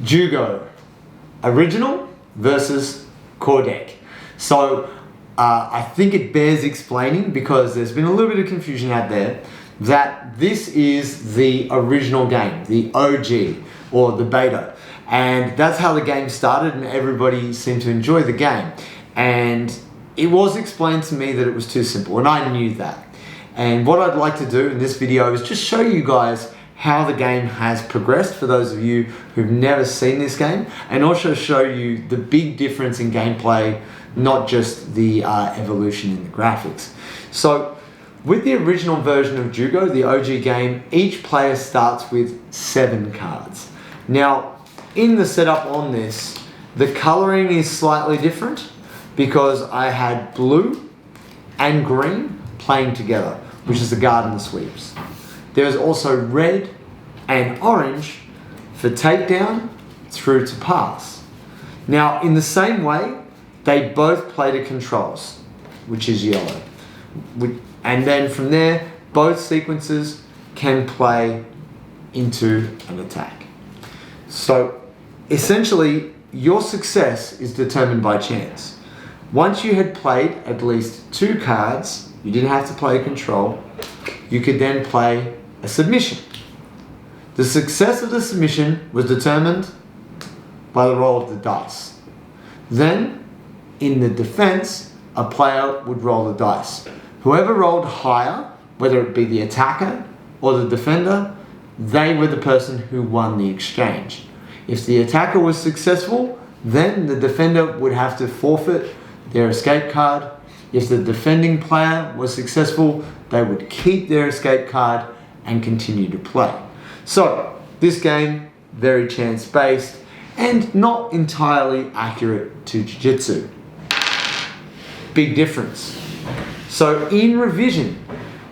JiuGo, original versus CoreDeck. So I think it bears explaining because there's been a little bit of confusion out there that this is the original game, the OG or the beta. And that's how the game started and everybody seemed to enjoy the game. And it was explained to me that it was too simple and I knew that. And what I'd like to do in this video is just show you guys how the game has progressed for those of you who've never seen this game, and also show you the big difference in gameplay, not just the evolution in the graphics. So with the original version of JiuGo, the OG game, each player starts with 7 cards. Now in the setup on this, the coloring is slightly different because I had blue and green playing together, which is the guard and the sweeps. There's also red and orange for takedown through to pass. Now, in the same way, they both play to controls, which is yellow. And then from there, both sequences can play into an attack. So essentially, your success is determined by chance. Once you had played at least 2 cards, you didn't have to play a control, you could then play a submission. The success of the submission was determined by the roll of the dice. Then, in the defense, a player would roll the dice. Whoever rolled higher, whether it be the attacker or the defender, they were the person who won the exchange. If the attacker was successful, then the defender would have to forfeit their escape card. If the defending player was successful, they would keep their escape card and continue to play. So this game, very chance-based and not entirely accurate to Jiu-Jitsu. Big difference. So in revision,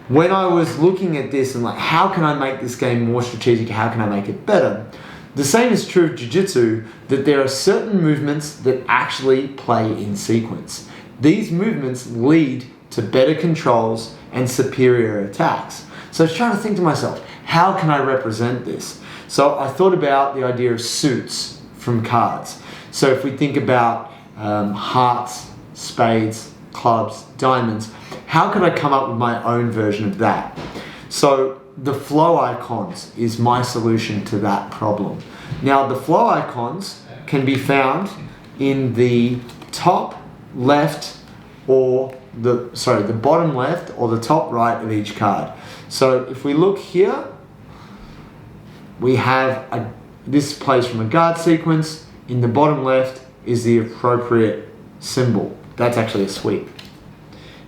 when I was looking at this and like, how can I make this game more strategic? How can I make it better? The same is true of Jiu-Jitsu, that there are certain movements that actually play in sequence. These movements lead to better controls and superior attacks. So I was trying to think to myself, how can I represent this? So I thought about the idea of suits from cards. So if we think about hearts, spades, clubs, diamonds, how could I come up with my own version of that? So the flow icons is my solution to that problem. Now the flow icons can be found in the top left or the bottom left or the top right of each card. So if we look here, we have this plays from a guard sequence. In the bottom left is the appropriate symbol. That's actually a sweep.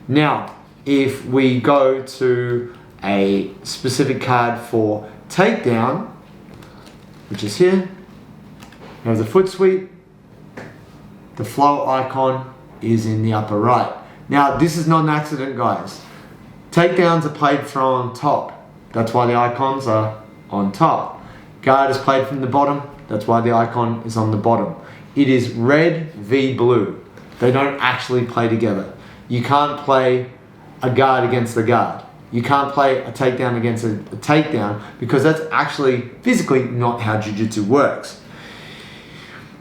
Now, if we go to a specific card for takedown, which is here, we have the foot sweep. The flow icon is in the upper right. Now, this is not an accident, guys. Takedowns are played from top. That's why the icons are on top. Guard is played from the bottom. That's why the icon is on the bottom. It is red v blue. They don't actually play together. You can't play a guard against the guard. You can't play a takedown against a takedown because that's actually physically not how Jiu-Jitsu works.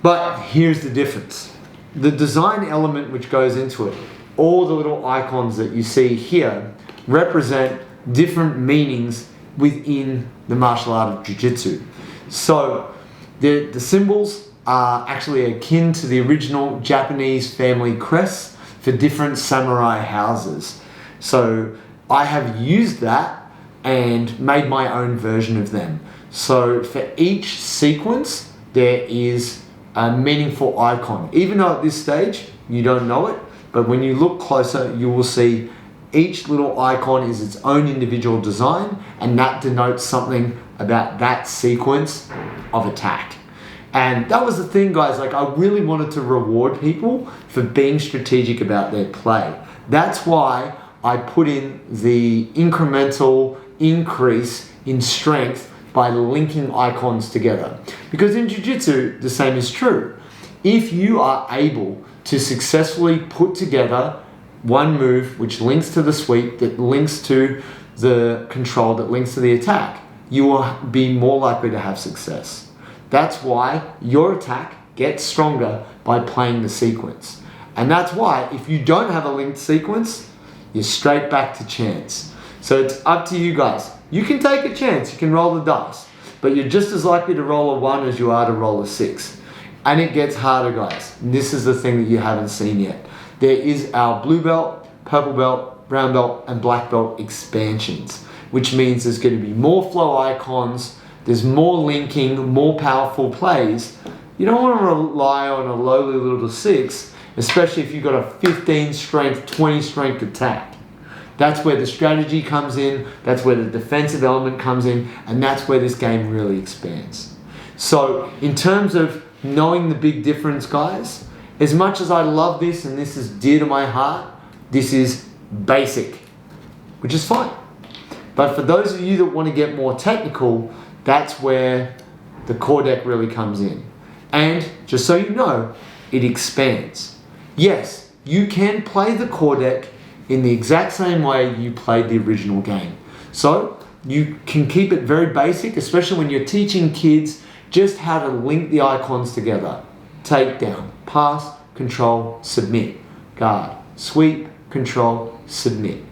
But here's the difference. The design element which goes into it, all the little icons that you see here represent different meanings within the martial art of Jiu-Jitsu. So the symbols are actually akin to the original Japanese family crests for different samurai houses. So I have used that and made my own version of them. So for each sequence, there is a meaningful icon. Even though at this stage, you don't know it, but when you look closer, you will see each little icon is its own individual design, and that denotes something about that sequence of attack. And that was the thing, guys, like I really wanted to reward people for being strategic about their play. That's why I put in the incremental increase in strength by linking icons together. Because in Jiu-Jitsu, the same is true. If you are able to successfully put together one move which links to the sweep, that links to the control, that links to the attack, you will be more likely to have success. That's why your attack gets stronger by playing the sequence. And that's why if you don't have a linked sequence, you're straight back to chance. So it's up to you guys. You can take a chance, you can roll the dice, but you're just as likely to roll a 1 as you are to roll a 6. And it gets harder, guys. And this is the thing that you haven't seen yet. There is our blue belt, purple belt, brown belt, and black belt expansions, which means there's going to be more flow icons, there's more linking, more powerful plays. You don't want to rely on a lowly little 6, especially if you've got a 15 strength, 20 strength attack. That's where the strategy comes in, that's where the defensive element comes in, and that's where this game really expands. So in terms of knowing the big difference, guys, as much as I love this and this is dear to my heart, this is basic, which is fine. But for those of you that want to get more technical, that's where the CoreDeck really comes in. And just so you know, it expands. Yes, you can play the CoreDeck in the exact same way you played the original game. So you can keep it very basic, especially when you're teaching kids just how to link the icons together. Takedown, pass, control, submit, guard, sweep, control, submit.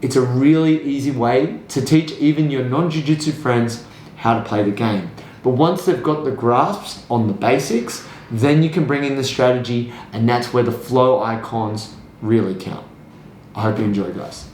It's a really easy way to teach even your non-jiu-jitsu friends how to play the game. But once they've got the grasps on the basics, then you can bring in the strategy, and that's where the flow icons really count. I hope you enjoy, guys.